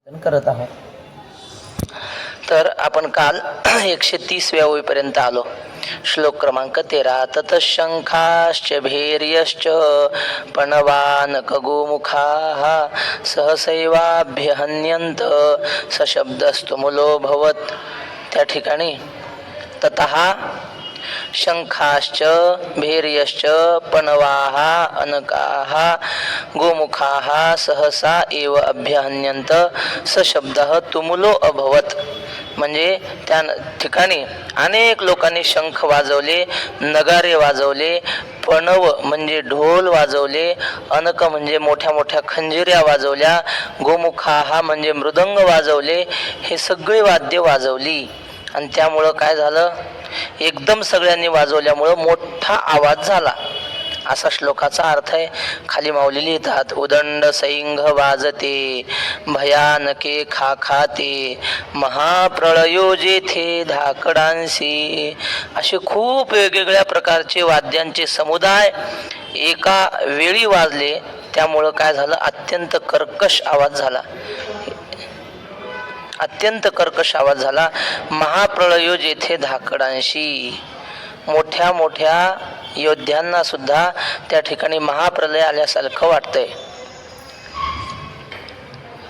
करत आहोत. तर आपण काल 130व्या ओळीपर्यंत आलो. श्लोक क्रमांक 13. ततशंखाश्च भैर्यश्च पणवानक गोमुखाः सहसैवाभ्यहन्यन्त सशब्दस्तुमुलो भवत्. त्या ठिकाणी ततः शंखाश्च भैर्यश्च पणवाः अनकाः गोमुखाः सहसा एव अभ्यहन्यन्त सशब्दः तुमुलो अभवत. म्हणजे त्या ठिकाणी अनेक लोकांनी शंख वाजवले, नगारे वाजवले, पणव म्हणजे ढोल वाजवले, अनक म्हणजे मोठ्या मोठ्या खंजिऱ्या वाजवल्या, गोमुखाः म्हणजे मृदंग वाजवले. हे सगळे वाद्य वाजवली आणि त्यामुळं काय झालं, एकदम सगळ्यांनी वाजवल्यामुळं मोठा आवाज झाला, असा श्लोकाचा अर्थ आहे. खाली माऊली लिहितात, उदंड सैंघ वाजते भयानके खाखाते महाप्रळयो जेथे धाकडांसी. असे खूप वेगवेगळ्या प्रकारचे वाद्यांचे समुदाय एका वेळी वाजले. त्यामुळं काय झालं, अत्यंत कर्कश आवाज झाला, अत्यंत कर्कश आवाज झाला. महाप्रळयो जेथे धाकडांशी. मोठ्या मोठ्या योद्ध्यांना सुद्धा त्या ठिकाणी महाप्रलय आल्यासारखं वाटतंय,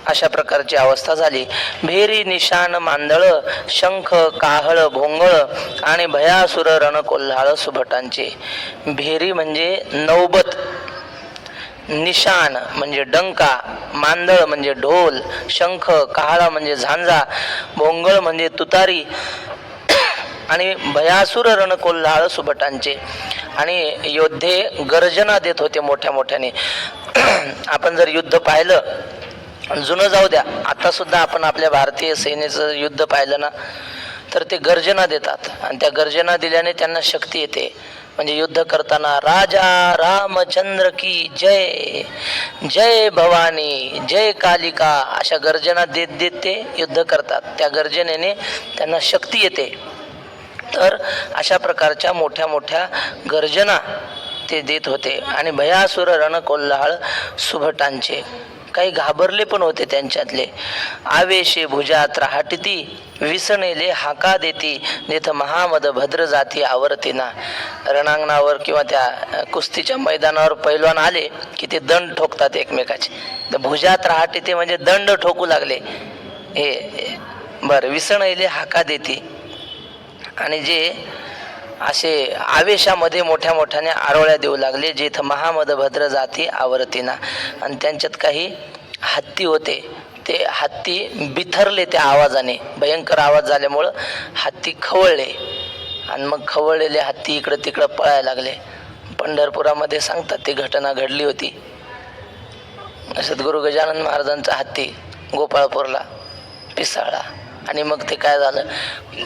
अशा प्रकारची अवस्था झाली. भेरी निशाण मांदळ शंख काहळ भोंगळ आणि भयासुर रणकोल्हाळ सुभटांचे. भेरी म्हणजे नौबत, निशाण म्हणजे डंका, मांदळ म्हणजे ढोल, शंख काहळा म्हणजे झांजा, भोंगळ म्हणजे तुतारी आणि भयासुर रणकोल्हाळ सुभटांचे. आणि योद्धे गर्जना देत होते मोठ्या मोठ्याने. आपण जर युद्ध पाहिलं, जुनं जाऊ द्या, आता सुद्धा आपण आपल्या भारतीय सेनेचं युद्ध पाहिलं ना, तर ते गर्जना देतात आणि त्या गर्जना दिल्याने त्यांना शक्ती येते. म्हणजे युद्ध करताना राजा रामचंद्र की जय, जय भवानी, जय कालिका अशा गर्जना देत देत ते युद्ध करतात. त्या गर्जनेने त्यांना शक्ती येते. तर अशा प्रकारच्या मोठ्या मोठ्या गर्जना ते देत होते. आणि भयासुर रणकोल्हाळ सुभटांचे, काही घाबरले पण होते त्यांच्यातले. आवेशे भुजात राहटिती विसणेले हाका देती जेथ महामद भद्र जाती आवर्तीना. रणांगणावर किंवा त्या कुस्तीच्या मैदानावर पैलवान आले की ते दंड ठोकतात एकमेकाचे. तर भुजात राहटिती म्हणजे दंड ठोकू लागले हे बरं. विसणेले हाका देती, आणि जे असे आवेशामध्ये मोठ्या मोठ्याने आरोळ्या देऊ लागले. जेथ महामद भद्र जाती आवर्तीना. आणि त्यांच्यात काही हत्ती होते, ते हत्ती बिथरले त्या आवाजाने. भयंकर आवाज झाल्यामुळं हत्ती खवळले आणि मग खवळलेले हत्ती इकडं तिकडं पळायला लागले. पंढरपुरामध्ये सांगतात ती घटना घडली होती. सद्गुरू गजानन महाराजांचा हत्ती गोपाळपूरला पिसाळला आणि मग ते काय झालं,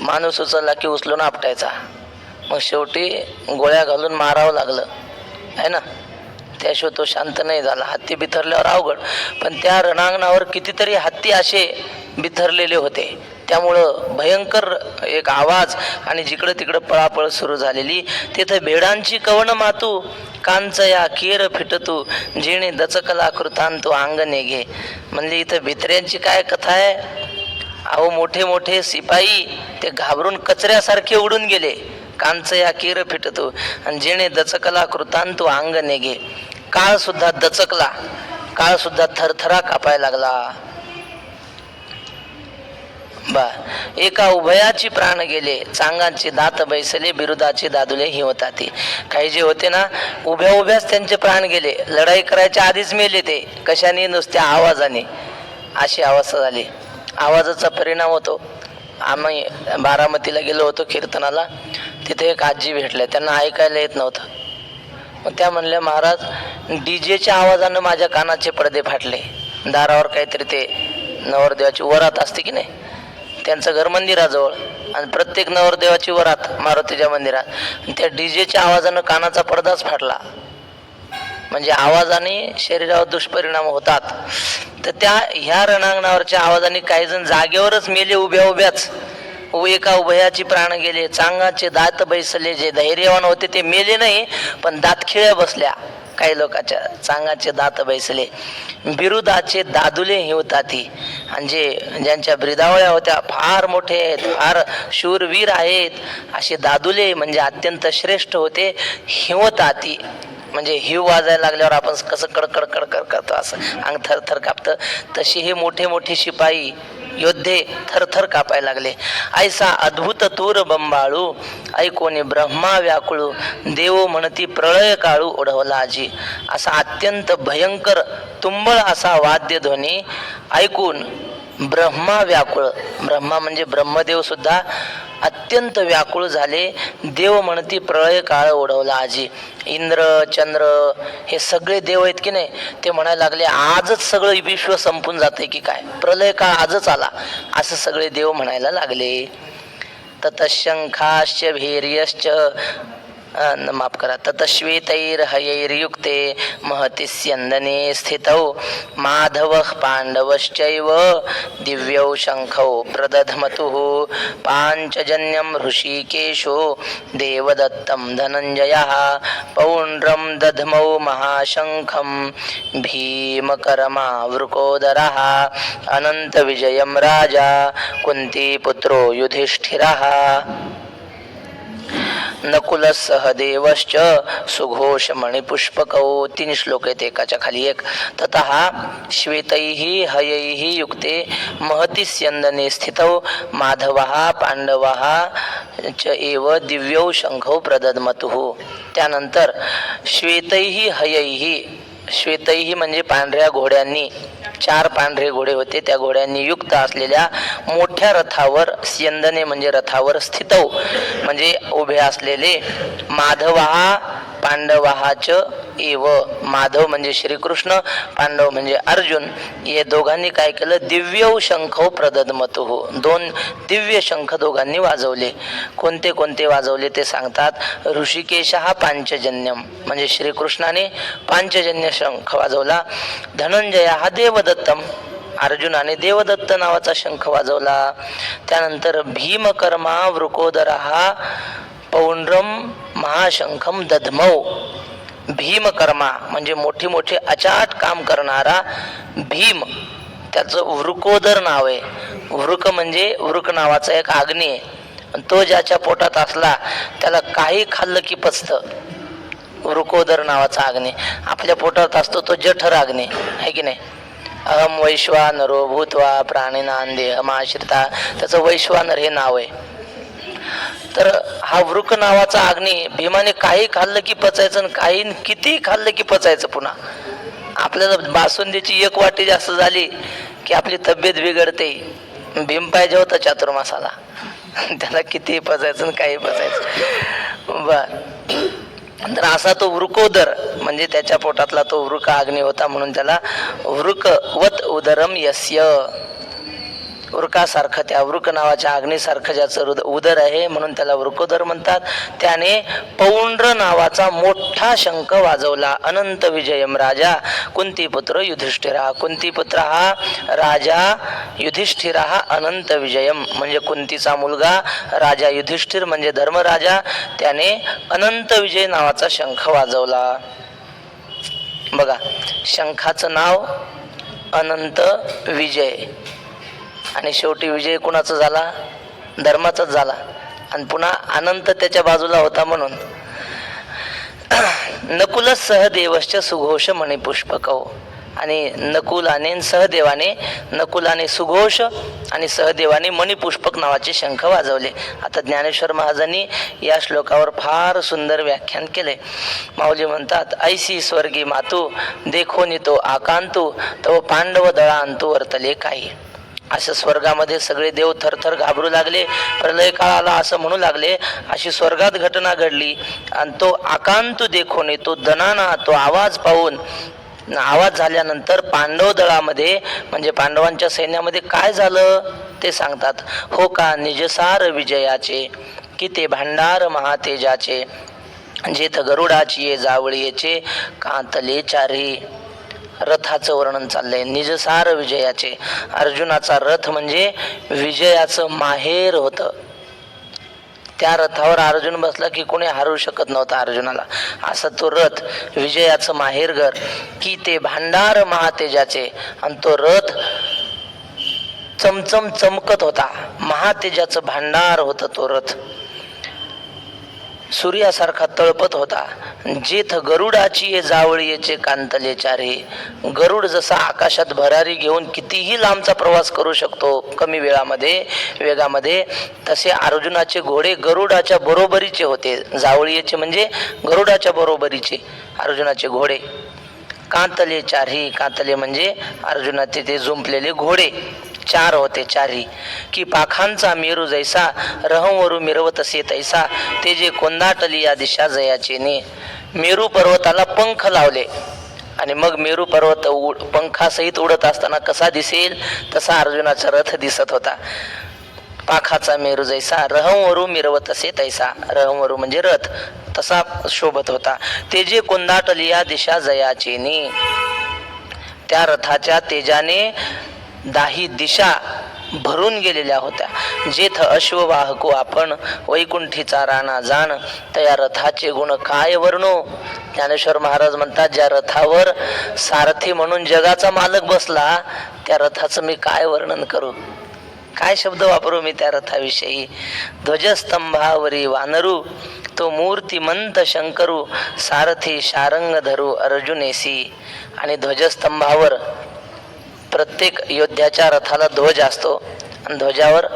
माणूस उचलला की उचलून आपटायचा. मग शेवटी गोळ्या घालून मारावं लागलं आहे ना, त्याशिवाय तो शांत नाही झाला. हत्ती बिथरल्यावर अवघड. पण त्या रणांगणावर कितीतरी हत्ती असे बिथरलेले होते. त्यामुळं भयंकर एक आवाज आणि जिकडं तिकडं पळापळ सुरू झालेली. तिथं भेडांची कवण मातू कांचया केर फिटतू जेणे दचकला कृतांतू अंगणे घे. म्हणजे इथं भित्र्यांची काय कथा आहे. अहो मोठे मोठे शिपाई ते घाबरून कचऱ्यासारखे उडून गेले. कांचया केर फिटतो आणि जेणे दचकला कृतांतू अंग नेगे. काळ सुद्धा दचकला, काळ सुद्धा थरथरा कापायला लागला. बा एका उभयाची प्राण गेले चांगांचे दात बैसले बिरुदाचे दादुले हिवताती. काही जे होते ना, उभ्या उभ्याच त्यांचे प्राण गेले. लढाई करायच्या आधीच मेले ते. कशाने? नुसत्या आवाजाने. अशी अवस्था झाली. आवाजाचा परिणाम होतो. आम्ही बारामतीला गेलो होतो कीर्तनाला. तिथे एक आजी भेटल्या, त्यांना ऐकायला येत नव्हतं. मग त्या म्हणल्या, महाराज डीजेच्या आवाजानं माझ्या कानाचे पडदे फाटले. दारावर काहीतरी ते नवरदेवाची वरात असते की नाही, त्यांचं घर मंदिराजवळ आणि प्रत्येक नवरदेवाची वरात मारुतीच्या मंदिरात. त्या डीजेच्या आवाजानं कानाचा पडदाच फाटला. म्हणजे आवाजाने शरीरावर दुष्परिणाम होतात. तर त्या ह्या रणांगणावरच्या आवाजाने काही जण जागेवरच मेले उभ्या उभ्याच. एका उभयाची प्राण गेले चांगाचे दात बैसले. जे धैर्यवान होते ते मेले नाही, पण दातखिळ्या बसल्या. काही लोकांच्या चांगाचे दात बैसले, बिरुदाचे दादुले हिवताती. आणि ज्यांच्या ब्रिदावळ्या होत्या फार मोठे आहेत, फार शूरवीर आहेत, असे दादुले म्हणजे अत्यंत श्रेष्ठ होते. हिवताती म्हणजे हिव वाजायला लागल्यावर आपण कसं कडकड कडकड करतो असं अंग थरथर कापतं, तशी हे मोठे मोठे शिपाई योद्धे थरथर कापायला लागले. ऐसा अद्भुत तूर बंबाळू ऐकोनी ब्रह्मा व्याकुळू देव म्हणती प्रळय काळू ओढवला आजी. असा अत्यंत भयंकर तुंबळ असा वाद्यध्वनी ऐकून ब्रह्मा व्याकुळ, ब्रह्मा म्हणजे ब्रह्मदेव सुद्धा अत्यंत व्याकुळ झाले. देव म्हणती प्रळय काळ ओढवला आजी. इंद्र चंद्र हे सगळे देव आहेत की नाही, ते म्हणायला लागले आजच सगळं विश्व संपून जाते की काय, प्रलय काळ आजच आला, असं सगळे देव म्हणायला लागले. ततशंखाश्च भैर्यश्च माफ करा ततश्वेतैर्हयैर्युक्ते महति स्यंदने स्थितौ माधवः पांडवश्चैव दिव्यौ शंखौ प्रदधमतुः पांचजन्यं ऋषिकेशो देवदत्तं धनंजयः पौंड्रं दधमौ महाशंखं भीमकरमावृकोदरः अनन्तविजयं राजा कुन्तीपुत्रो युधिष्ठिरः नकुल सहदेवश्च सुघोष मणिपुष्पकौ. 3 श्लोक आहेत एकाच्या खाली एक. ततः श्वेतैः हयैः युक्ते महति स्यंदने स्थितौ माधवः पांडवः च एव दिव्यौ शंखौ प्रदधमतुः. त्यानंतर श्वेतैः हयैः, श्वेतैः म्हणजे पांढऱ्या घोड्यांनी, 4 पांढरे घोडे होते, त्या घोड्यांनी युक्त असलेल्या मोठ्या रथावर, स्यंदने म्हणजे रथावर, स्थितौ म्हणजे उभे असलेले, माधवहा पांडवाच एव, माधव म्हणजे श्रीकृष्ण, पांडव म्हणजे अर्जुन, हे दोघांनी काय केलं, दिव्यौ शंखौ प्रदधमतुः, 2 दिव्य शंख दोघांनी वाजवले. कोणते कोणते वाजवले ते सांगतात. ऋषिकेश हा पांचजन्यम म्हणजे श्रीकृष्णाने पांचजन्य शंख वाजवला. धनंजय हा देवदत्तम, अर्जुनाने देवदत्त नावाचा शंख वाजवला. त्यानंतर भीमकर्मा वृकोदरा हा पौंड्रम महाशंखम दधमौ. भीमकर्मा म्हणजे मोठी मोठी अचाट काम करणारा भीम, त्याचं वृकोदर नाव आहे. वृक म्हणजे वृक नावाचा एक अग्नी आहे, तो ज्याच्या पोटात असला त्याला काही खाल्लं की पचतं. वृकोदर नावाचा अग्नी आपल्या पोटात असतो, तो जठर अग्नी आहे की नाही. अहम वैश्वानरो भूत्वा प्राणिनां देहमाश्रिता, त्याचं वैश्वानर हे नाव आहे. तर हा वृक नावाचा अग्नी भीमाने काही खाल्लं की पचायचं, काही किती खाल्लं की पचायचं. पुन्हा आपल्याला बासुंदीची 1 वाटी जास्त झाली की आपली तब्येत बिघडते. भीम पाहिजे होता चातुर्मासाला, त्याला किती पचायचं काही पचायचं. बर, तर असा तो वृकोदर म्हणजे त्याच्या पोटातला तो वृक अग्नी होता, म्हणून त्याला वृकवत उदरम यस्य, वृकासारखं, त्या वृक नावाच्या अग्नीसारखं ज्याचं उदर आहे म्हणून त्याला वृकोदर म्हणतात. त्याने पौंड्र नावाचा मोठा शंख वाजवला. अनंत विजयम राजा कुंतीपुत्र युधिष्ठिरा, कुंतीपुत्र हा राजा युधिष्ठिरा हा अनंत विजयम म्हणजे कुंतीचा मुलगा राजा युधिष्ठिर म्हणजे धर्मराजा, त्याने अनंत विजय नावाचा शंख वाजवला. बघा, शंखाचं नाव अनंत विजय, आणि शेवटी विजय कुणाचा झाला, धर्माचाच झाला. आणि पुन्हा अनंत त्याच्या बाजूला होता म्हणून. नकुल सहदेवश्च सुघोष मणिपुष्पकौ, आणि नकुलाने सहदेवाने, नकुलाने सुघोष आणि सहदेवाने मणिपुष्पक नावाचे शंख वाजवले. आता ज्ञानेश्वर महाराजांनी या श्लोकावर फार सुंदर व्याख्यान केले. माऊली म्हणतात, ऐसी स्वर्गी मातू देखो नितो आकांतू तो पांडव दळांतू वर्तले काही. असं स्वर्गामध्ये सगळे देव थरथर घाबरू लागले, प्रलय काळ आला असं म्हणू लागले. अशी स्वर्गात घटना घडली. आणि तो आकांतू देखो ने, तो दणाना, तो आवाज पाहून, आवाज झाल्यानंतर पांडव दळामध्ये म्हणजे पांडवांच्या सैन्यामध्ये काय झालं ते सांगतात. हो का निजसार विजयाचे की ते भांडार महातेजाचे, जेथ गरुडाची ये जावळीचे कांतले चारी. रथाचं वर्णन चाललंय, निजसार विजयाचे. अर्जुनाचा रथ म्हणजे विजयाचं माहेर होतं. त्या रथावर अर्जुन बसला की कोणी हरवू शकत नव्हता अर्जुनाला. असं तो रथ विजयाचं माहेरघर की ते भांडार महातेजाचे. आणि तो रथ चमचम चमकत होता, महातेजाचं भांडार होता तो रथ, सूर्यासारखा तळपत होता. जेथ गरुडाची जावळीचे कांतले चारे. गरुड जसा आकाशात भरारी घेऊन कितीही लांबचा प्रवास करू शकतो कमी वेगामध्ये, तसे अर्जुनाचे घोडे गरुडाच्या बरोबरीचे होते. जावळीचे म्हणजे गरुडाच्या बरोबरीचे अर्जुनाचे घोडे. कांतले चारही, कांतले म्हणजे अर्जुनाचे ते जुंपलेले घोडे, चार होते चारही. की पाखांचा मेरू जैसा, रहंवरू मिरवत असे तैसा, ते जे कोंदाटली या दिशा जयाचे ने. मेरू पर्वताला पंख लावले आणि मग मेरू पर्वत पंखासहित उडत असताना कसा दिसेल तसा अर्जुनाचा रथ दिसत होता. पाखाचा मेरू जैसा, रहंवरू मिरवत असे तैसा, रहंवरू म्हणजे रथ, तसा शोभत होता. ते जे कोंदाटली या दिशा जयाचे ने. त्या रथाच्या तेजाने दाही दिशा भरून गेलेल्या होत्या. जेथ अश्ववाहको आपण, वैकुंठीचा राणा जाण, त्या रथाचे गुण काय वर्णो. ज्ञानेश्वर महाराज म्हणतात, ज्या रथावर सारथी म्हणून जगाचा मालक बसला त्या रथाचं मी काय वर्णन करू, काय शब्द वापरू मी त्या रथाविषयी. ध्वजस्तंभावरी वानरू, तो मूर्तिमंत शंकरू, सारथी शारंग धरू अर्जुनेसी. आणि ध्वजस्तंभावर प्रत्येक योद्ध्याच्या रथाला ध्वज असतो आणि ध्वजावर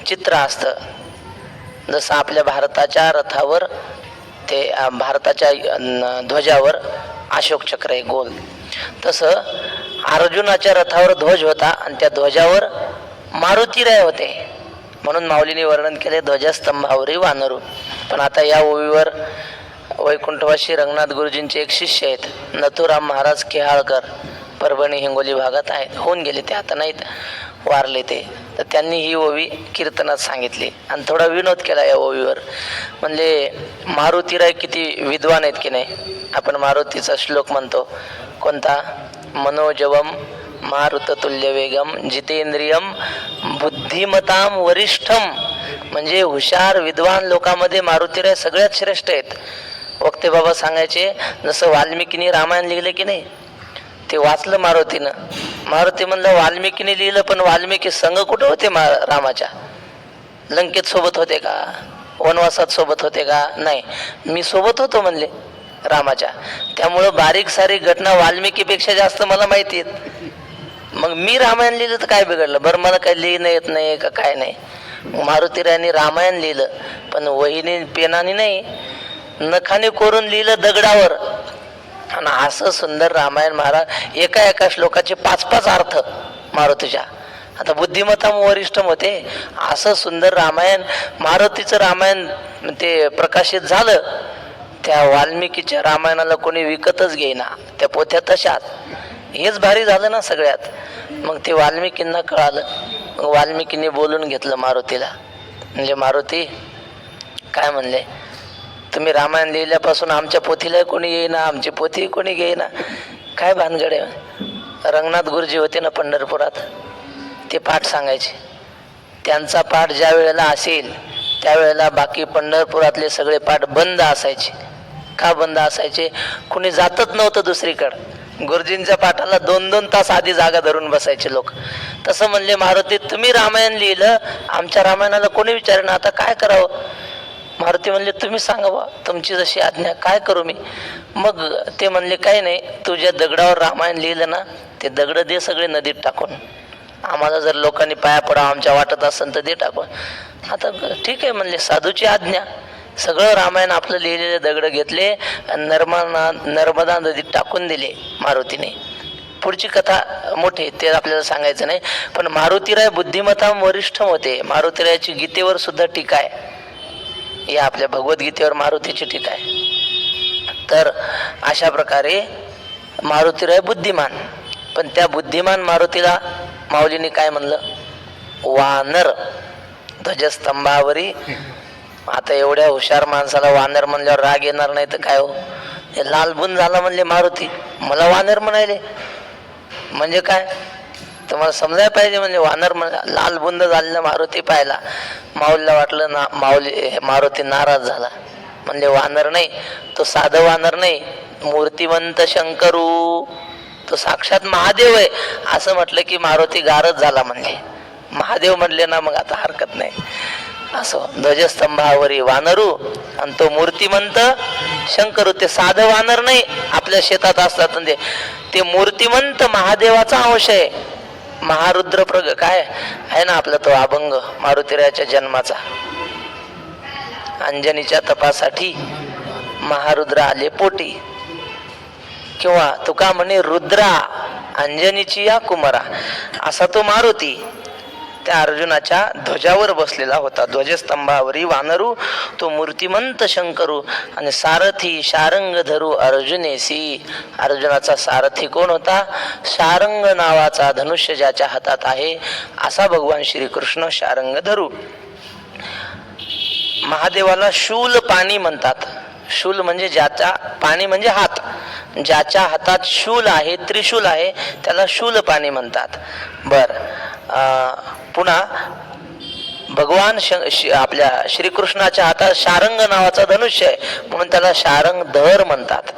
चित्र असतं. जसं आपल्या भारताच्या रथावर ते भारताच्या ध्वजावर अशोक चक्र आहे गोल, तसं अर्जुनाच्या रथावर ध्वज होता आणि त्या ध्वजावर मारुतीराय होते. म्हणून माऊलीने वर्णन केले ध्वजस्तंभावरी वानरू. पण आता या ओवीवर वैकुंठवासी रंगनाथ गुरुजींचे एक शिष्य आहेत नथुराम महाराज केहाळकर, परभणी हिंगोली भागात आहेत, होऊन गेले ते, आता नाहीत, वारले ते. तर त्यांनी ही ओवी कीर्तनात सांगितली आणि थोडा विनोद केला या ओवीवर. म्हणजे मारुतीराय किती विद्वान आहेत की नाही. आपण मारुतीचा श्लोक म्हणतो कोणता, मनोजवम मारुततुल्य वेगम जितेंद्रियम बुद्धिमताम वरिष्ठम. म्हणजे हुशार विद्वान लोकांमध्ये मारुतीराय सगळ्यात श्रेष्ठ आहेत. वक्ते बाबा सांगायचे, जसं वाल्मिकीने रामायण लिहिले की नाही, ते वाचलं मारुतीनं. मारुती म्हणलं वाल्मिकीने लिहिलं, पण वाल्मिकी संघ कुठं होते रामाच्या? लंकेत सोबत होते का, वनवासात सोबत होते का? नाही, मी सोबत होतो म्हणले रामाच्या. त्यामुळं बारीक सारीक घटना वाल्मिकीपेक्षा जास्त मला माहिती आहेत. मग मी रामायण लिहिलं तर काय बिघडलं बरं, मला काही लिहिणं येत नाही का काय नाही. मारुतीरायांनी रामायण लिहिलं, पण वहीने पेनाने नाही, नखाने कोरून लिहिलं दगडावर. आणि असं सुंदर रामायण महाराज एका श्लोकाचे 5-5 अर्थ मारुतीच्या. आता बुद्धिमत्ता वरिष्ठ होते. असं सुंदर रामायण, मारुतीचं रामायण ते प्रकाशित झालं. त्या वाल्मिकीच्या रामायणाला कोणी विकतच घेईना, त्या पोथ्या तशाच. हेच भारी झालं ना सगळ्यात. मग ते वाल्मिकींना कळालं, मग वाल्मिकींनी बोलून घेतलं मारुतीला. म्हणजे मारुती काय म्हणले, तुम्ही रामायण लिहिल्यापासून आमच्या पोथीला कोणी येईना, आमची पोथी कोणी घेईना, काय भानगड आहे. रंगनाथ गुरुजी होते ना पंढरपुरात, ते पाठ सांगायचे. त्यांचा पाठ ज्या वेळेला असेल त्यावेळेला बाकी पंढरपुरातले सगळे पाठ बंद असायचे. का बंद असायचे? कुणी जातच नव्हतं दुसरीकडं. गुरुजींच्या पाठाला 2-2 तास आधी जागा धरून बसायचे लोक. तसं म्हणले मारुती, तुम्ही रामायण लिहिलं, आमच्या रामायणाला कोणी विचारेना, आता काय करावं? मारुती म्हणले, तुम्ही सांगा बा, तुमची जशी आज्ञा, काय करू मी? मग ते म्हणले, काही नाही, तुझ्या दगडावर रामायण लिहिलं ना, ते दगड दे सगळे नदीत टाकून. आम्हाला जर लोकांनी पाया पडावं आमच्या वाटत असेल तर दे टाकून. आता ठीक आहे म्हणले, साधूची आज्ञा. सगळं रामायण आपलं लिहिलेले दगड घेतले आणि नर्मदा नदीत टाकून दिले मारुतीने. पुढची कथा मोठी, ते आपल्याला सांगायचं नाही. पण मारुतीराय बुद्धिमत्ता वरिष्ठ होते. मारुतीरायाची गीतेवर सुद्धा टीका आहे, या आपल्या भगवद्गीतेवर मारुतीची टीका आहे. तर अशा प्रकारे मारुतीराय बुद्धिमान. पण त्या बुद्धिमान मारुतीला माऊलीने काय म्हणलं, वानर ध्वजस्तंभावरी. आता एवढ्या हुशार माणसाला वानर म्हणल्यावर राग येणार नाही तर काय हो? हे लालबुन झाला म्हणले मारुती, मला वानर म्हणायले म्हणजे काय? तुम्हाला समजायला पाहिजे. म्हणजे वानर लाल बुंद झालेला मारुती पाहिला, माऊलीला वाटलं ना मारुती नाराज झाला. म्हणजे वानर नाही तो, साधं वानर नाही, मूर्तिवंत शंकरू, तो साक्षात महादेव आहे असं म्हटलं की मारुती गारच झाला. म्हणजे महादेव म्हणले ना मग आता हरकत नाही. असो, ध्वजस्तंभावरी वानरू आणि तो मूर्तिमंत शंकरू. ते साधं वानर नाही आपल्या शेतात असतात, ते मूर्तिमंत महादेवाचा अंश आहे. महारुद्र काय आहे ना आपला तो अभंग मारुतीरायाच्या जन्माचा. अंजनीच्या तपासाठी महारुद्र आले पोटी, किंवा तुका म्हणे रुद्रा अंजनीची या कुमारा, असा तो मारुती त्या अर्जुनाच्या ध्वजावर बसलेला होता. ध्वजस्तंभावरी वानरू तो मूर्तिमंत शंकरू, आणि सारथी शारंग धरू अर्जुनेसी. अर्जुनाचा सारथी कोण होता? शारंग नावाचा धनुष्य ज्याच्या हातात आहे असा भगवान श्रीकृष्ण शारंग धरू. महादेवाला शूल पाणी म्हणतात. शूल म्हणजे ज्याचा, पाणी म्हणजे हात, ज्याच्या हातात शूल आहे, त्रिशूल आहे, त्याला शूल पाणी म्हणतात. बर, पुन्हा भगवान आपल्या श्रीकृष्णाच्या हातात शारंग नावाचा धनुष्य आहे म्हणून त्याला शारंगधर म्हणतात.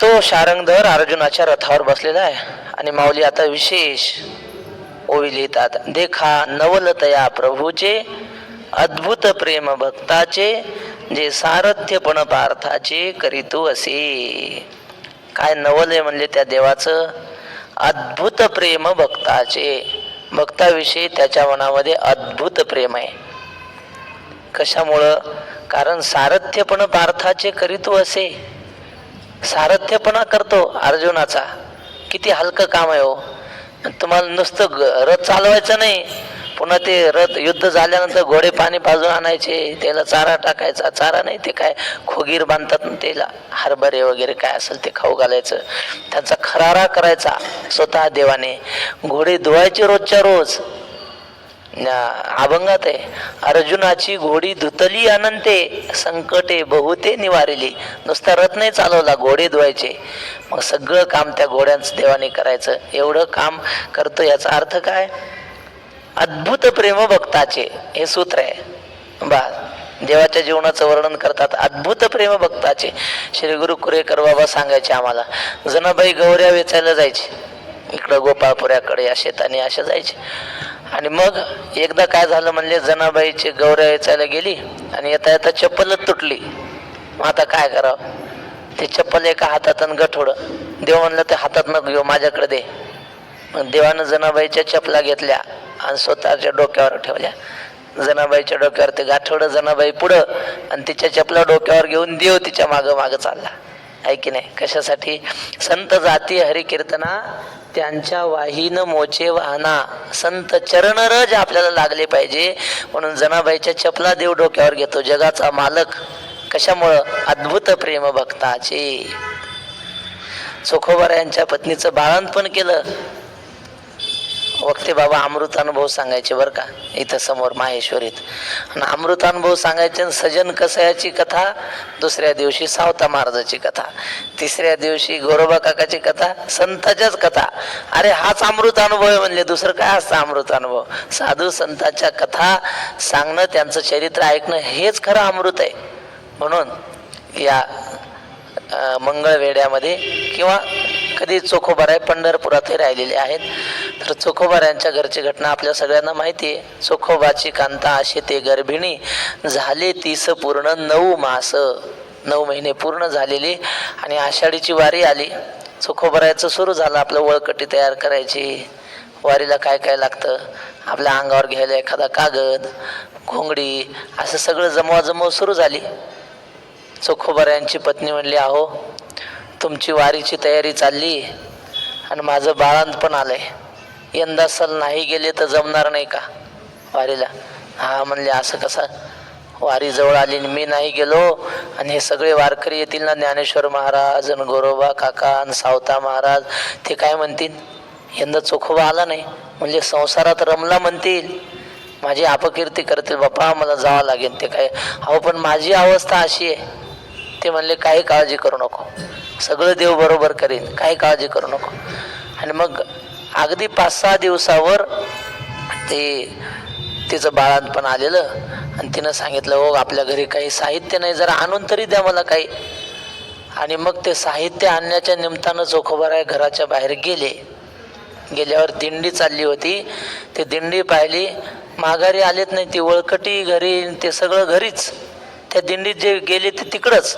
तो शारंगधर अर्जुनाच्या रथावर बसलेला आहे. आणि माऊली आता विशेष ओवी लिहितात. देखा नवलतया प्रभूचे अद्भुत प्रेम भक्ताचे, जे सारथ्यपण पार्थाचे करीतू असे. काय नवल आहे म्हणजे त्या देवाचं अद्भुत प्रेम भक्ताचे. भक्ताविषयी त्याच्या मनामध्ये अद्भुत प्रेम आहे. कशामुळं? कारण सारथ्यपण पार्थाचे करीतू असे. सारथ्यपणा करतो अर्जुनाचा. किती हलकं काम आहे हो. तुम्हाला नुसतं रथ चालवायचं नाही, पुन्हा ते रथ युद्ध झाल्यानंतर घोडे पाणी पाजून आणायचे, त्याला चारा टाकायचा. चारा नाही ते काय खोगीर बांधतात ना, त्याला हरभरे वगैरे काय असेल ते खाऊ घालायचं. त्यांचा खरारा करायचा स्वतः देवाने. घोडे धुवायचे रोजच्या रोज. अभंगात आहे, अर्जुनाची घोडी धुतली अनंते, संकटे बहुते निवारिली. नुसता रथ नाही चालवला, घोडे धुवायचे. मग सगळं काम त्या घोड्यांचं देवाने करायचं. एवढं काम करतो याचा अर्थ काय? अद्भुत प्रेम भक्ताचे, हे सूत्र आहे. बा देवाच्या जीवनाचं वर्णन करतात. अद्भुत प्रेम भक्ताचे. श्री गुरु कुरेकर बाबा सांगायचे आम्हाला, जनाबाई गौऱ्या वेचायला जायचे इकडं गोपाळपुऱ्याकडे, या शेताने अशा जायचे. आणि मग एकदा काय झालं म्हणले, जनाबाईची गौऱ्या वेचायला गेली आणि येता येता चप्पलच तुटली. मग आता काय करावं? ते चप्पल एका हातात आणि गठोडं. देव म्हणलं ते हातात नको घेऊ, माझ्याकडे दे. मग देवानं जनाबाईच्या चपला घेतल्या आणि स्वतःच्या डोक्यावर ठेवल्या. जनाबाईच्या डोक्यावर ते गाठोडं, जनाबाई पुढं, आणि तिच्या चपला डोक्यावर घेऊन देव तिच्या मागं मागं चालला. आहे की नाही? कशासाठी? संत जाती हरिकीर्तना त्यांच्या वाहीन मोचे वाहना. संत चरण रज आपल्याला लागले पाहिजे म्हणून जनाबाईच्या चपला देव डोक्यावर घेतो, जगाचा मालक. कशामुळं? अद्भुत प्रेम भक्ताचे. चोखोबारायांच्या पत्नीचं बाळंतपण केलं. वक्ते बाबा अमृतानुभव सांगायचे बरं का, इथं समोर माहेश्वरीत. आणि अमृतानुभव सांगायचे. सजन कसयाची कथा, दुसऱ्या दिवशी सावता महाराजाची कथा, तिसऱ्या दिवशी गोरोबा काकाची कथा, संताच्याच कथा. अरे हाच अमृतानुभव आहे म्हणले. दुसरं काय असतं अमृतानुभव? साधू संतांच्या कथा सांगणं, त्यांचं चरित्र ऐकणं, हेच खरं अमृत आहे. म्हणून या मंगळवेड्यामध्ये किंवा कधी चोखोबाराय पंढरपुरातही राहिलेले आहेत. तर चोखोबारायांच्या घरची घटना आपल्या सगळ्यांना माहिती आहे. चोखोबाची कांता अशी ते गर्भिणी झाले 30 पूर्ण 9 मास, 9 महिने पूर्ण झालेली. आणि आषाढीची वारी आली. चोखोबारायचं सुरू झालं आपलं वळकटी तयार करायची. वारीला काय काय लागतं, आपल्या अंगावर घ्यायला एखादा कागद, घोंगडी, असं सगळं जमवाजमव सुरू झाली. चोखोबारायांची पत्नी म्हणली, अहो तुमची वारीची तयारी चालली आणि माझं बाळंत पण आलंय, यंदा सल नाही गेले तर जमणार नाही का वारीला? हा म्हणले, असं कसं? वारी जवळ आली आणि मी नाही गेलो आणि हे सगळे वारकरी येतील ना, ज्ञानेश्वर महाराज आणि गोरोबा काका आणि सावता महाराज, ते काय म्हणतील? यंदा चोखोबा आला नाही म्हणजे संसारात रमला म्हणतील, माझी अपकीर्ती करतील, बाप्पा मला जावं लागेल. ते काय? अहो पण माझी अवस्था अशी आहे. ते म्हणले, काही काळजी करू नको, सगळं देव बरोबर करेन, काही काळजी करू नको. आणि मग अगदी 5-6 दिवसावर ते तिचं बाळंतपण आलेलं आणि तिनं सांगितलं, हो आपल्या घरी काही साहित्य नाही, जरा आणून तरी द्या मला काही. आणि मग ते साहित्य आणण्याच्या निमित्तानं चोखोबाराय घराच्या बाहेर गेल्यावर दिंडी चालली होती. ते दिंडी पाहिली, माघारी आलेत नाही, ती वळकटी घरी, ते सगळं घरीच, त्या दिंडीत जे गेले ते तिकडंच.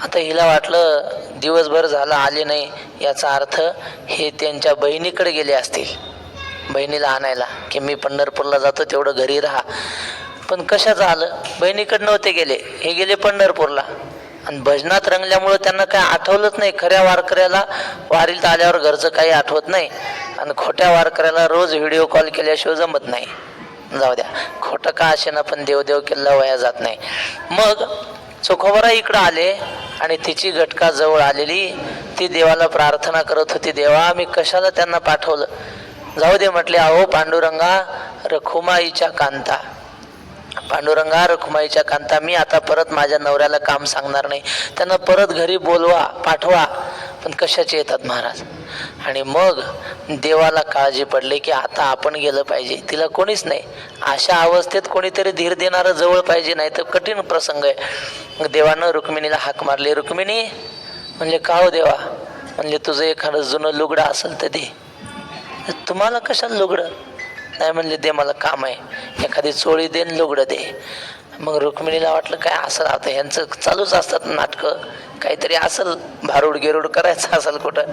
आता हिला वाटलं दिवसभर झालं आले नाही, याचा अर्थ हे त्यांच्या बहिणीकडे गेले असतील, बहिणीला आणायला, की मी पंढरपूरला जातो तेवढं घरी राहा. पण कशाचं आलं, बहिणीकडे नव्हते गेले, हे गेले पंढरपूरला. आणि भजनात रंगल्यामुळं त्यांना काय आठवलंच नाही. खऱ्या वारकऱ्याला वारीत आल्यावर घरचं काही आठवत नाही, आणि खोट्या वारकऱ्याला रोज व्हिडिओ कॉल केल्याशिवाय जमत नाही. जाऊ द्या, खोटं का असेना, पण देवदेव केला वया जात नाही. मग चोखोबारा इकडं आले आणि तिची घटका जवळ आलेली, ती देवाला प्रार्थना करत होती, देवा मी कशाला त्यांना पाठवलं. जाऊ दे म्हटले, अहो पांडुरंगा रखुमाईच्या कांता, पांडुरंगा रखुमाईच्या कांता, मी आता परत माझ्या नवऱ्याला काम सांगणार नाही, त्यांना परत घरी बोलवा, पाठवा. पण कशाचे येतात महाराज. आणि मग देवाला काळजी पडली की आता आपण गेलं पाहिजे, तिला कोणीच नाही. अशा अवस्थेत कोणीतरी धीर देणारं जवळ पाहिजे, नाही तर कठीण प्रसंग आहे. मग देवानं रुक्मिणीला हाक मारली, रुक्मिणी. म्हणले का हो देवा. म्हणले तुझं एखादं जुनं लुगडं असेल तर दे. तुम्हाला कशाला लुगडं. नाही म्हणले दे, मला काम आहे, एखादी चोळी दे, लुगडं दे. मग रुक्मिणीला वाटलं काय असं आता यांचं चालूच असतात नाटकं, काहीतरी असल भारूड गिरूड करायचं असेल कुठं.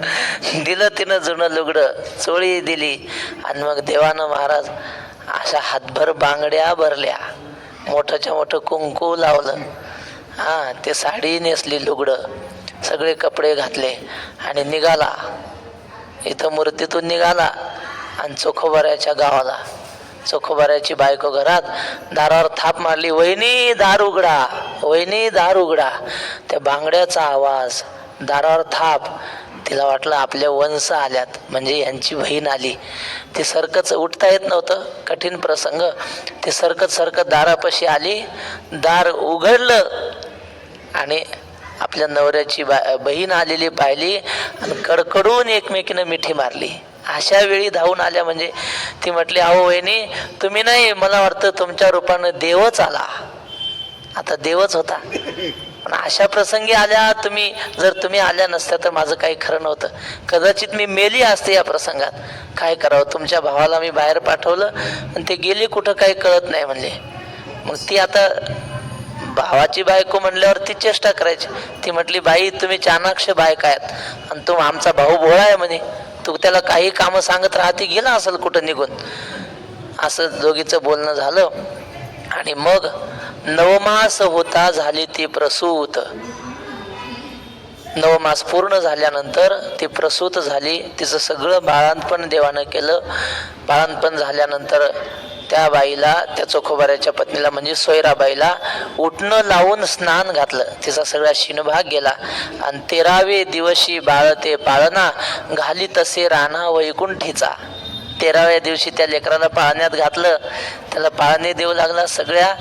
दिलं तिनं जुनं लुगडं, चोळी दिली. आणि मग देवानं महाराज अशा हातभर बांगड्या भरल्या, मोठ्याच्या मोठं कुंकू लावलं, ते साडी नेसली, लुगडं, सगळे कपडे घातले आणि निघाला. इथं मूर्तीतून निघाला आणि चोखोबाऱ्याच्या गावाला. चोखोबाऱ्याची बायको घरात, दारावर थाप मारली, वहिनी दार उघडा, वहिनी दार उघडा. त्या बांगड्याचा आवाज, दारावर थाप. तिला वाटलं आपल्या वंश आल्यात, म्हणजे यांची बहीण आली. ते सरकत उठता येत नव्हतं, कठीण प्रसंग. ते सरकत दारापाशी आली, दार उघडलं आणि आपल्या नवऱ्याची बहीण आलेली पाहिली आणि कडकडून एकमेकीनं मिठी मारली. अशा वेळी धावून आल्या म्हणजे ती म्हटली, अहो वहिनी तुम्ही नाही, मला वाटतं तुमच्या रूपानं देवच आला. आता देवच होता, पण अशा प्रसंगी आल्या तुम्ही. जर तुम्ही आल्या नसत्या तर माझं काही खरं नव्हतं, कदाचित मी मेली असते या प्रसंगात. काय करावं, तुमच्या भावाला मी बाहेर पाठवलं आणि ते गेले कुठं काही कळत नाही म्हणले. मग ती आता भावाची बायको म्हणल्यावर ती चेष्टा करायची. ती म्हटली, बाई तुम्ही चाणाक्ष बायका आहेत आणि तो आमचा भाऊ भोळा आहे म्हणे, तू त्याला काही कामं सांगत राहते, गेला असेल कुठं निघून. असं दोघीचं बोलणं झालं. आणि मग 9 मास होता झाली ती प्रसूत. 9 मास पूर्ण झाल्यानंतर ती प्रसूत झाली. तिचं सगळं बाळंतपण देवानं केलं. बाळंतपण झाल्यानंतर त्या बाईला, त्या चोखोबाऱ्याच्या पत्नीला म्हणजे सोयराबाईला उठणं लावून स्नान घातलं. तिचा सगळा शिनभाग गेला. आणि 13वे दिवशी बाळते पाळणा घाली तसे राणा वैकुंठीचा. 13व्या दिवशी त्या लेकराला पाळण्यात घातलं, त्याला पाळणे देऊ लागला. सगळ्या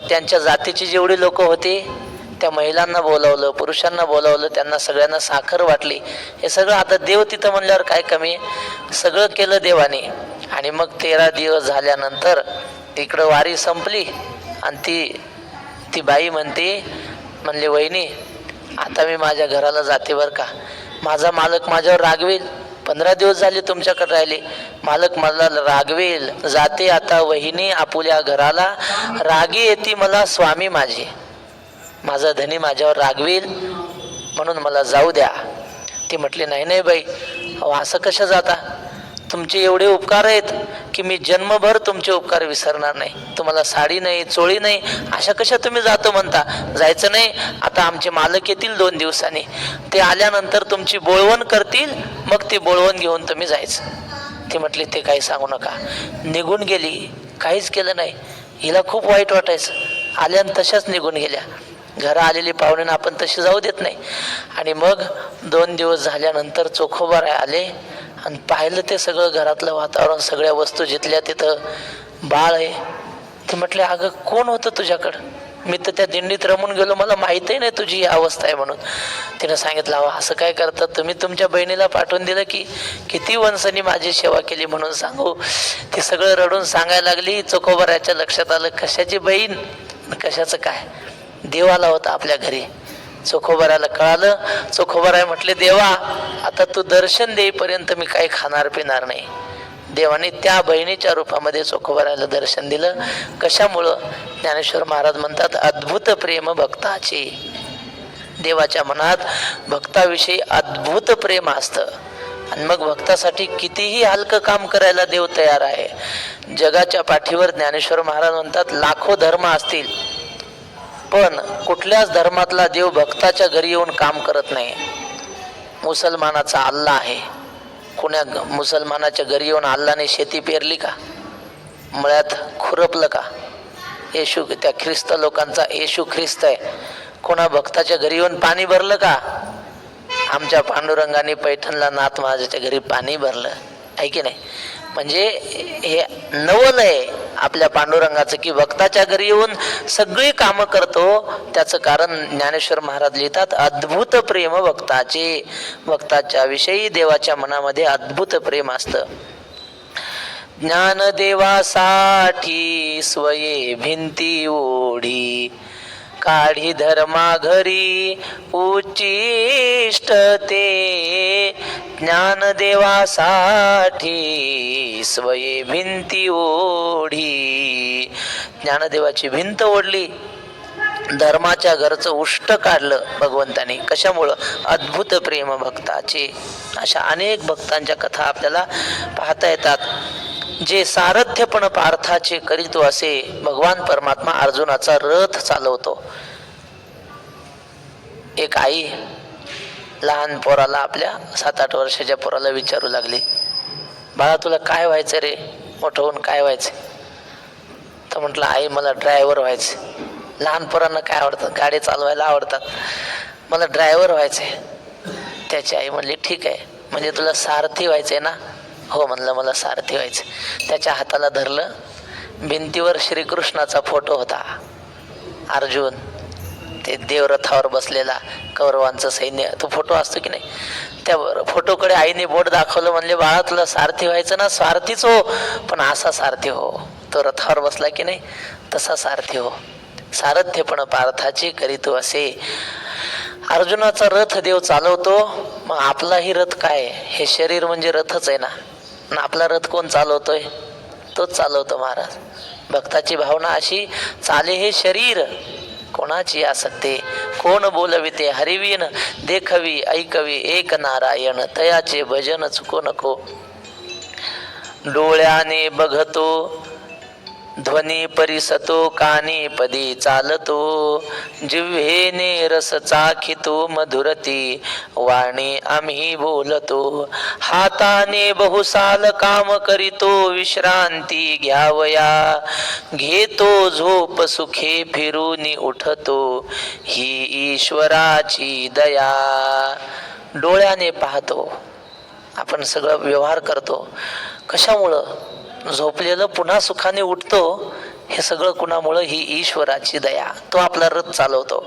त्यांच्या जातीची जेवढी लोक होती त्या महिलांना बोलावलं, पुरुषांना बोलावलं, त्यांना सगळ्यांना साखर वाटली. हे सगळं आता देव तिथं म्हणल्यावर काय कमी, सगळं केलं देवाने. आणि मग 13 दिवस झाल्यानंतर इकडं वारी संपली आणि ती बाई म्हणले, वहिनी आता मी माझ्या घराला जाते बरं का, माझा मालक माझ्यावर रागवेल. 15 दिवस झाले तुमच्याकडे राहिले, मालक मला रागवेल, जाते आता वहिनी आपुल्या घराला, रागी येते मला स्वामी माझा धनी माझ्यावर रागवेल, म्हणून मला जाऊ द्या. ती म्हटली, नाही बाई, असं कसं जाता, तुमचे एवढे उपकार आहेत की मी जन्मभर तुमचे उपकार विसरणार नाही. तुम्हाला साडी नाही, चोळी नाही, अशा कशा तुम्ही जातो म्हणता. जायचं नाही, आता आमचे मालक येतील 2 दिवसांनी, ते आल्यानंतर तुमची बोळवण करतील, मग ते बोळवण घेऊन तुम्ही जायचं. ती म्हटली, ते काही सांगू नका. निघून गेली, काहीच केलं नाही. हिला खूप वाईट वाटायचं. आल्यानं तशाच निघून गेल्या. घरा आलेली पाहुण्यांना आपण तशी जाऊ देत नाही. आणि मग 2 दिवस झाल्यानंतर चोखोबाराय आले आणि पाहिलं ते सगळं घरातलं वातावरण, सगळ्या वस्तू जिथल्या तिथं बाळ आहे. ते म्हटले, अगं कोण होतं तुझ्याकडं. मी तर त्या दिंडीत रमून गेलो, मला माहीतही नाही तुझी ही अवस्था आहे म्हणून. तिनं सांगितलं, अहो असं काय करतात तुम्ही, तुमच्या बहिणीला पाठवून दिलं की किती वंशांनी माझी सेवा केली म्हणून सांगू. ती सगळं रडून सांगायला लागली. चोखोबाराच्या लक्षात आलं, कशाची बहीण कशाचं काय, देव आला होता आपल्या घरी. चोखोबाराला कळालं. चोखोबाराय म्हटले, देवा आता तू दर्शन देईपर्यंत मी काही खाणार पिणार नाही. देवाने त्या बहिणीच्या रूपामध्ये चोखोबाराला दर्शन दिलं. कशामुळं? ज्ञानेश्वर महाराज म्हणतात, अद्भुत प्रेम भक्ताचे. देवाच्या मनात भक्ताविषयी अद्भुत प्रेम असतं आणि मग भक्तासाठी कितीही हलकं काम करायला देव तयार आहे. जगाच्या पाठीवर ज्ञानेश्वर महाराज म्हणतात, लाखो धर्म असतील पण कुठल्याच धर्मातला देव भक्ताच्या घरी येऊन काम करत नाही. मुसलमानाचा अल्लाह आहे, कुण्या मुसलमानाच्या घरी येऊन अल्लाने शेती पेरली का, मळ्यात खुरपलं का? येशू, त्या ख्रिस्त लोकांचा येशू ख्रिस्त आहे, कोणा भक्ताच्या घरी येऊन पाणी भरलं का? आमच्या पांडुरंगाने पैठणला नाथ महाराजाच्या घरी पाणी भरलं आहे की नाही. म्हणजे हे नवल आहे आपल्या पांडुरंगाचं की भक्ताच्या घरी येऊन सगळी कामं करतो. त्याचं कारण ज्ञानेश्वर महाराज लिहितात, अद्भुत प्रेम भक्ताचे. भक्ताच्या विषयी देवाच्या मनामध्ये अद्भुत प्रेम असतं. ज्ञानदेवासाठी स्वये भिंती ओढी, काढी धर्मा घरी उच्चिष्ट ते. ज्ञानदेवासाठी स्वये भिंती ओढी. ज्ञानदेवाची भिंत ओढली, धर्माच्या घरचं उष्ट काढलं भगवंताने. कशामुळं? अद्भुत प्रेम भक्ताचे. अशा अनेक भक्तांच्या कथा आपल्याला पाहता येतात. जे सारथ्यपण पार्थाचे करीतो असे भगवान परमात्मा अर्जुनाचा रथ चालवतो. एक आई लहान पोराला, आपल्या 7-8 वर्षाच्या पोराला विचारू लागली, बाळा तुला काय व्हायचं रे, मोठं होऊन काय व्हायचं? तर म्हटलं, आई मला ड्रायव्हर व्हायचं. लहान पोरांना काय आवडतं? गाडी चालवायला आवडतात. मला ड्रायव्हर व्हायचंय. त्याची आई म्हणली, ठीक आहे, म्हणजे तुला सारथी व्हायचंय ना? हो म्हणलं, मला सारथी व्हायचं. त्याच्या हाताला धरलं. भिंतीवर श्रीकृष्णाचा फोटो होता. अर्जुन ते देवरथावर बसलेला, कौरवांचं सैन्य, तो फोटो असतो की नाही, त्या फोटोकडे आईने बोट दाखवलं. म्हणले, बाळा तुला सारथी व्हायचं ना, सारथीच हो, पण असा सारथी हो. तो रथावर बसला की नाही, तसा सारथी हो. सारथ्यपण पार्थाचे करीतो असे. अर्जुनाचा रथ देव चालवतो. मग आपलाही रथ काय? हे शरीर म्हणजे रथच आहे ना. आपला रथ कोण चालवतोय? तोच चालवतो महाराज. भक्ताची भावना अशी, चाले हे शरीर कोणाची आसक्ते, कोण बोलविते हरिवीन, देखवी ऐकवी एक नारायण, तयाचे भजन चुको नको. डोळ्याने बघतो ध्वनी परिसतो, कानी पदी चालतो, जिव्हेने रस चाखितो मधुरती, वाणी आम्ही बोलतो, हाताने बहुसाल काम करीतो, विश्रांती घ्यावया, घेतो झोप सुखे फिरूनी उठतो, ही ईश्वराची दया. डोळ्याने पाहतो आपण, सगळं व्यवहार करतो. कशामुळं? झोपलेलं पुन्हा सुखाने उठतो. हे सगळं कुणामुळं? ही ईश्वराची दया. तो आपला रथ चालवतो.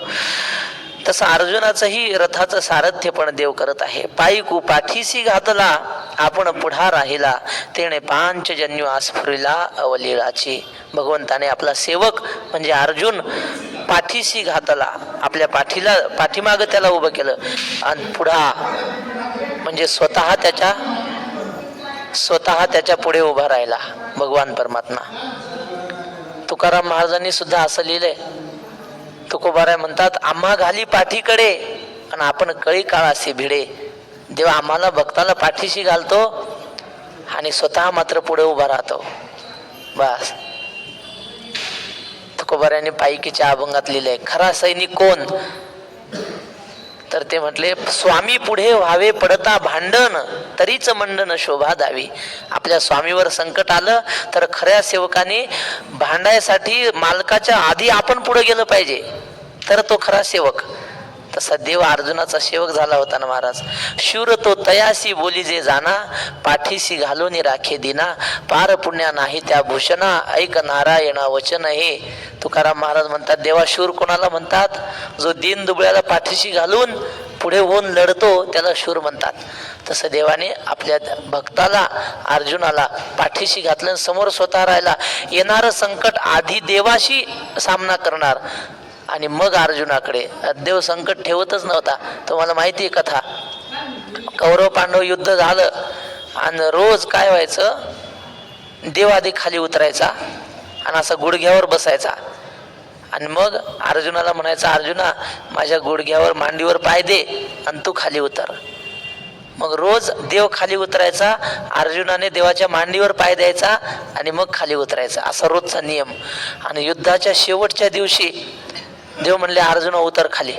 तसं अर्जुनाचंही रथाचं सारथ्य पण देव करत आहे. पायिकू पाठीसी घातला, आपण पुढा राहिला, तेने पांचजन्य आस्फुरिला अवलीळाची. भगवंताने आपला सेवक म्हणजे अर्जुन पाठीशी घातला, आपल्या पाठीमाग त्याला उभं केलं, आणि पुढा म्हणजे स्वतः त्याच्या पुढे उभा राहिला भगवान परमात्मा. तुकाराम महाराजांनी सुद्धा असं लिहिलंय. तुकोबाराय म्हणतात, आम्हा घाली पाठीकडे आणि आपण कळी काळाशी भिडे. देव आम्हाला भक्ताला पाठीशी घालतो आणि स्वतः मात्र पुढे उभा राहतो. बस. तुकोबारायांनी पायकीच्या अभंगात लिहिलंय, खरा सैनिक कोण? तर ते म्हटले, स्वामी पुढे व्हावे पडता भांडण, तरीच मंडन शोभा दावी. आपल्या स्वामीवर संकट आलं तर खऱ्या सेवकाने भांडायसाठी मालकाच्या आधी आपण पुढे गेलं पाहिजे, तर तो खरा सेवक. तसा देव अर्जुनाचा सेवक झाला होता ना महाराज. शूर तो तयासी बोली जे जाना, पाठीशी घालून राखे दिना, पार पुण्या नाही त्या भूषणा, ऐक नारायणा वचन हे. तुकाराम महाराज म्हणतात देवा शूर कोणाला म्हणतात? जो दीन दुबळ्याला पाठीशी घालून पुढे होऊन लढतो त्याला शूर म्हणतात. तसं देवाने आपल्या भक्ताला अर्जुनाला पाठीशी घातलं, समोर स्वतः राहिला. येणारं संकट आधी देवाशी सामना करणार आणि मग अर्जुनाकडे. देव संकट ठेवतच नव्हता. तुम्हाला माहिती आहे कथा, कौरव पांडव युद्ध झालं आणि रोज काय व्हायचं, देव आधी खाली उतरायचा आणि असा गुडघ्यावर बसायचा आणि मग अर्जुनाला म्हणायचा, अर्जुना माझ्या गुडघ्यावर मांडीवर पाय दे आणि तू खाली उतर. मग रोज देव खाली उतरायचा, अर्जुनाने देवाच्या मांडीवर पाय द्यायचा आणि मग खाली उतरायचा, असा रोजचा नियम. आणि युद्धाच्या शेवटच्या दिवशी देव म्हणले अर्जुना उतर खाली.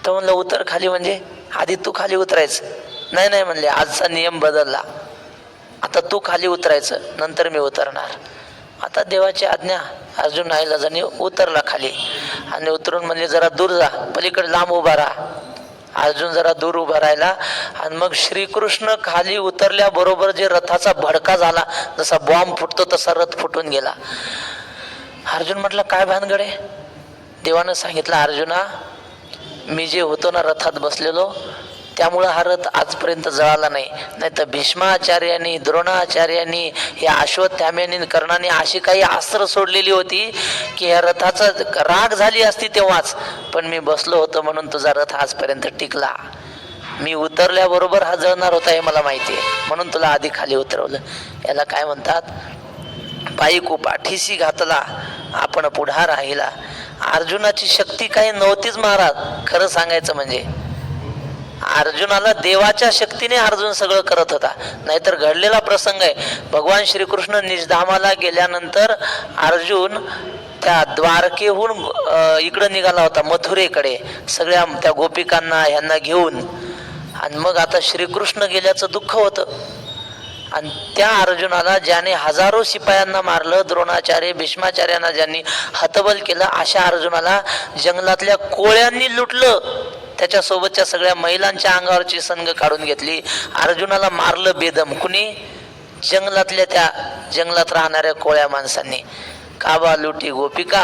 तो म्हणलं उतर खाली म्हणजे आधी तू खाली उतरायचं. नाही नाही म्हणले, आजचा नियम बदलला, आता तू खाली उतरायचं नंतर मी उतरणार. आता देवाची आज्ञा, अर्जुन नाईलाजाने उतरला खाली आणि उतरून म्हणले जरा दूर जा, पलीकडे लांब उभा राहा. अर्जुन जरा दूर उभा राहिला आणि मग श्रीकृष्ण खाली उतरल्याबरोबर जे रथाचा भडका झाला, जसा बॉम्ब फुटतो तसा रथ फुटून गेला. अर्जुन म्हटलं काय भानगड आहे? देवानं सांगितलं अर्जुना मी जे होतो ना रथात बसलेलो त्यामुळं हा रथ आजपर्यंत जळाला नाही. नाही तर भीष्माचार्यांनी, द्रोणाचार्यांनी, या अश्वत्थाम्यांनी, कर्णाने अशी काही अस्त्र सोडलेली होती की या रथाचा राग झाली असती तेव्हाच, पण मी बसलो होतो म्हणून तुझा रथ आजपर्यंत टिकला. मी उतरल्याबरोबर हा जळणार होता हे मला माहिती आहे, म्हणून तुला आधी खाली उतरवलं. याला काय म्हणतात? पायीकू पाठीशी घातला आपण पुढा राहिला. अर्जुनाची शक्ती काही नव्हतीच महाराज. खरं सांगायचं म्हणजे अर्जुनाला देवाच्या शक्तीने अर्जुन सगळं करत होता. नाहीतर घडलेला प्रसंग आहे, भगवान श्रीकृष्ण निजधामाला गेल्यानंतर अर्जुन त्या द्वारकेहून इकडं निघाला होता मथुरेकडे, सगळ्या त्या गोपिकांना ह्यांना घेऊन. आणि मग आता श्रीकृष्ण गेल्याचं दुःख होतं आणि त्या अर्जुनाला ज्याने हजारो शिपायांना मारलं, द्रोणाचार्य भीष्माचार्यांना ज्यांनी हतबल केलं, अशा अर्जुनाला जंगलातल्या कोळ्यांनी लुटलं. त्याच्यासोबतच्या सगळ्या महिलांच्या अंगावरची संग काढून घेतली. अर्जुनाला मारलं बेदम. कुणी? जंगलात राहणाऱ्या कोळ्या माणसांनी. काबा लुटी गोपिका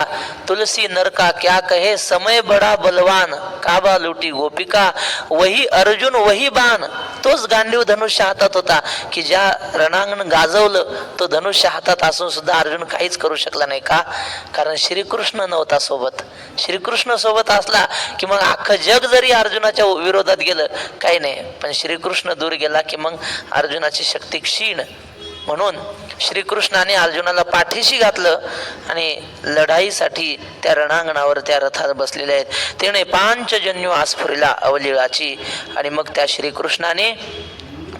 तुलसी नरका क्या कहे, समय बडा बलवान. काबा लुटी गोपिका वही अर्जुन वही बाण. तोच गांडीव धनुष्य हातात होता की ज्या रणांगण गाजवलं तो धनुष्य हातात असून सुद्धा अर्जुन काहीच करू शकला नाही. का? कारण श्रीकृष्ण नव्हता सोबत. श्रीकृष्ण सोबत असला की मग अख्खं जग जरी अर्जुनाच्या विरोधात गेलं काही नाही, पण श्रीकृष्ण दूर गेला की मग अर्जुनाची शक्ती क्षीण. म्हणून श्रीकृष्णाने अर्जुनाला पाठीशी घातलं आणि लढाईसाठी त्या रणांगणावर त्या रथात बसलेले आहेत. तेने पांचजन्य आस्फुरिला अवलीळाची. आणि मग त्या श्रीकृष्णाने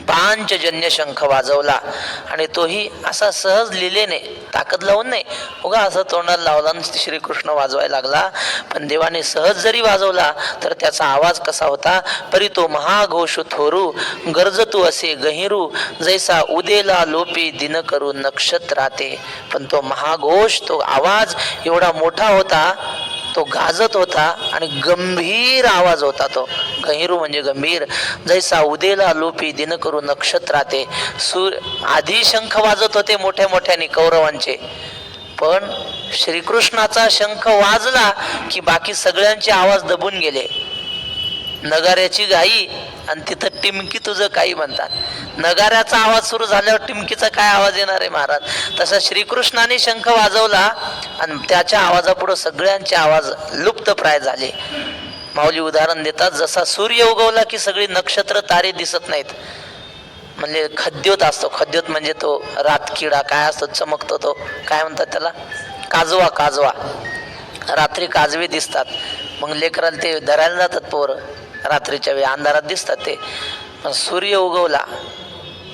पांचजन्य शंख वाजवला आणि तोही असा सहज लिलेने, ताकद लावून नाही, उगा असं तोंडाला लावला आणि श्रीकृष्ण वाजवायला लागला. पण देवाने सहज जरी वाजवला तर त्याचा आवाज कसा होता? परी तो महाघोष थोरू गरजतू असे गहिरू, जैसा उदेला लोपी दिन करू नक्षत्राते. पण तो महाघोष, तो आवाज एवढा मोठा होता, तो गाजत होता आणि गंभीर आवाज होता. तो गहिरू म्हणजे गंभीर. जैसा उदेला लोपी दिन करू नक्षत्राते. आधी शंख वाजत होते मोठ्या मोठ्याने कौरवांचे, पण श्रीकृष्णाचा शंख वाजला की बाकी सगळ्यांचे आवाज दबून गेले. नगाऱ्याची गाई आणि तिथं टिमकी तुझं काही म्हणतात. नगाऱ्याचा आवाज सुरू झाल्यावर टिमकीचा काय आवाज येणार आहे महाराज? तसा श्रीकृष्णाने शंख वाजवला आणि त्याच्या आवाजापुढे सगळ्यांचे आवाज लुप्तप्राय झाले. माऊली उदाहरण देतात, जसा सूर्य उगवला की सगळी नक्षत्र तारे दिसत नाहीत, म्हणजे खद्योत असतो. खद्योत म्हणजे तो रातकिडा काय असतो, चमकतो, तो काय म्हणतात त्याला? काजवा. काजवा. रात्री काजवे दिसतात, मग लेकराला ते धरायला जातात पोरं, रात्रीच्या वेळी अंधारात दिसतात ते. सूर्य उगवला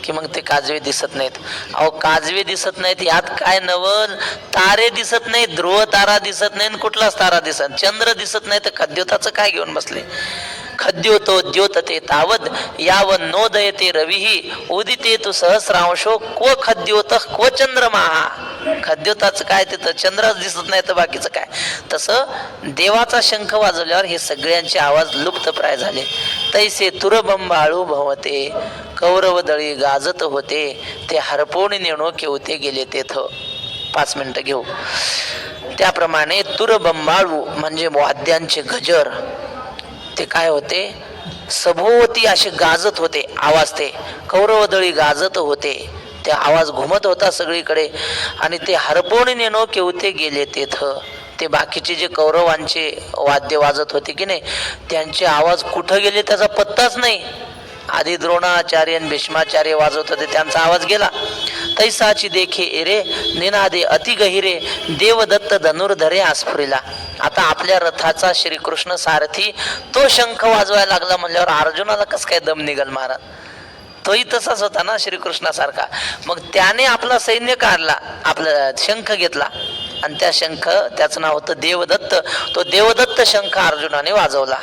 की मग ते काजवे दिसत नाहीत. अहो काजवे दिसत नाहीत यात काय नवल? तारे दिसत नाहीत, ध्रुव तारा दिसत नाही, कुठलाच तारा दिसत, चंद्र दिसत नाही, तर खद्योताचं काय घेऊन बसले? खद्योतो द्योतते तावद यावन नोदयते रविही, उदिते तु सहस्रांशो क्व खद्योत क्व चंद्रमाहा. खद्योताचं काय तिथं चंद्रच दिसत नाही तर बाकीचं काय. तसं देवाचा शंख वाजवल्यावर हे सगळ्यांचे आवाज लुप्तप्राय झाले. तैसे तुरबंबाळू भवते कौरव दळी गाजत होते ते हरपोणी नेणो केवते गेले तेथ. 5 मिनिटं घेऊ. त्याप्रमाणे तुरबंबाळू म्हणजे वाद्यांचे गजर ते काय होते, सभोवती असे गाजत होते आवाज. ते कौरवदळी गाजत होते, ते आवाज घुमत होता सगळीकडे. आणि ते हरपोणी नेणो केवते गेले तेथ. ते बाकीचे जे कौरवांचे वाद्य वाजत होते की नाही त्यांचे आवाज कुठं गेले त्याचा पत्ताच नाही. आधी द्रोणाचार्य आणि भीष्माचार्य वाजवत होते त्यांचा आवाज गेला. तैसाची देखे एरे निनादे अति गहिरे देवदत्त धनुर्धरे आस्फुरीला. आता आपल्या रथाचा श्रीकृष्ण सारथी तो शंख वाजवायला लागला म्हणल्यावर अर्जुनाला कस काय दम निघल महाराज. तोही तसाच होता ना श्रीकृष्णासारखा. मग त्याने आपला सैन्य काढला, आपला शंख घेतला आणि त्या शंख त्याचं नाव होतं देवदत्त. तो देवदत्त शंख अर्जुनाने वाजवला.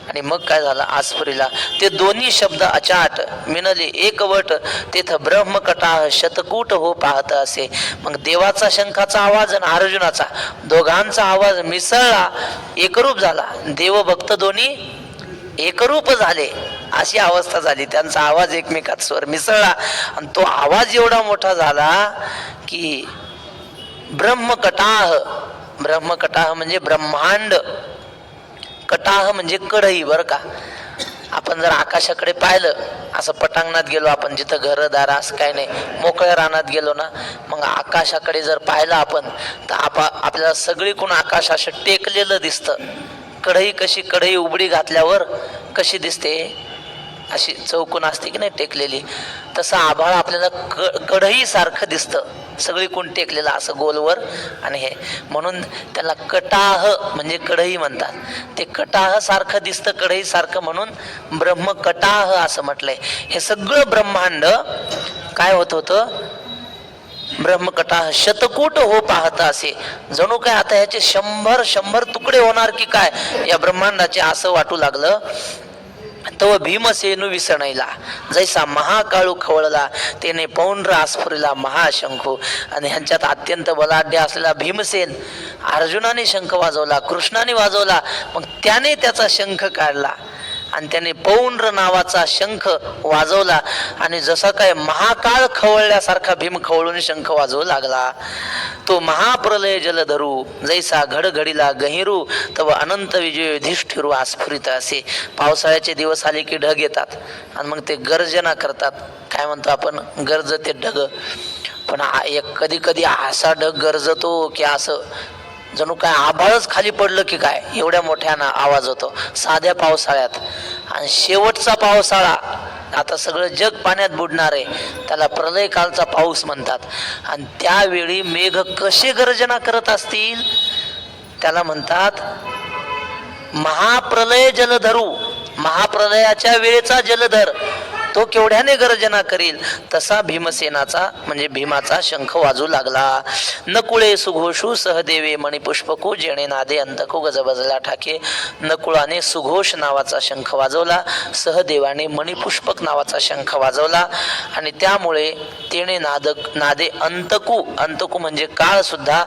आणि मग काय झालं, आस्फुरीला ते दोन्ही शब्द अचाट मिनले एकवट तेथ ब्रह्मकटाह शतकूट हो पाहत असे. मग देवाचा शंखाचा आवाज आणि अर्जुनाचा दोघांचा आवाज मिसळला, एकरूप झाला. देवभक्त दोन्ही एकरूप झाले अशी अवस्था झाली. त्यांचा आवाज एकमेकात स्वर मिसळला आणि तो आवाज एवढा मोठा झाला की ब्रह्मकटाह, ब्रह्मकटाह म्हणजे ब्रह्मांड, कटाह म्हणजे कढई. बरं का, आपण जर आकाशाकडे पाहिलं असं पटांगणात गेलो आपण, जिथं घरदार असं काय नाही, मोकळ्या रानात गेलो ना, मग आकाशाकडे जर पाहिलं आपण तर आपल्याला सगळीकडून आकाश असं टेकलेलं दिसतं. कढई कशी, कढई उघडी घातल्यावर कशी दिसते, अशी चौकून असते की नाही टेकलेली, तसं आभाळ आपल्याला कढई सारखं दिसतं, सगळीकडून टेकलेलं असं गोलवर. आणि हे म्हणून त्याला कटाह म्हणजे कढई म्हणतात. ते कटाह सारखं दिसतं कढई सारखं म्हणून ब्रह्मकटाह असं म्हटलंय. हे सगळं ब्रह्मांड काय होत होतं, ब्रह्मकटाह शतकूट हो पाहत असे. जणू काय आता ह्याचे 100 तुकडे होणार की काय या ब्रह्मांडाचे असं वाटू लागलं. तव भीमसेनु विसणैला जैसा महाकाळू खवळला त्याने पौंड्र आस्फुरीला महाशंखू. आणि ह्यांच्यात अत्यंत बलाढ्य असलेला भीमसेन, अर्जुनाने शंख वाजवला, कृष्णाने वाजवला, मग त्याने त्याचा शंख काढला आणि त्याने पौंड्र नावाचा शंख वाजवला. आणि जसा काय महाकाळ खवळल्यासारखा भीम खवळून शंख वाजवू लागला. तो महाप्रलय जलधरू जैसा घडघडीला गहिरू तव अनंत विजय युधिष्ठिरू आस्फुरित असे. पावसाळ्याचे दिवस आले की ढग येतात आणि मग ते गर्जना करतात. काय म्हणतो आपण, गरजते ढग. पण कधी कधी असा ढग गरजतो की असं जणू काय आभाळच खाली पडलं की काय, एवढ्या मोठ्यानं आवाज होतो साध्या पावसाळ्यात. आणि शेवटचा पावसाळा, आता सगळं जग पाण्यात बुडणार आहे, त्याला प्रलय कालचा पाऊस म्हणतात. आणि त्यावेळी मेघ कसे गर्जना करत असतील त्याला म्हणतात महाप्रलय जलधरू. महाप्रलयाच्या वेळेचा जलधर तो केवढ्याने गर्जना करील तसा भीमसेनाचा म्हणजे भीमाचा शंख वाजू लागला. नकुळे सुघोषू सहदेवे मणिपुष्पकू जेणे नादे अंतकू गजबजला ठाके. नकुळाने सुघोष नावाचा शंख वाजवला, सहदेवाने मणिपुष्पक नावाचा शंख वाजवला. आणि त्यामुळे तेने नादे अंतकू, अंतकू म्हणजे काळ सुद्धा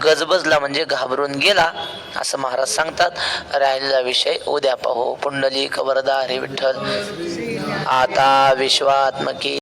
गजबजला म्हणजे घाबरून गेला असं महाराज सांगतात. राहिलेला विषय उद्या पाहू. पुंडलिक वरदा हरी विठ्ठल. आता विश्वात्मकी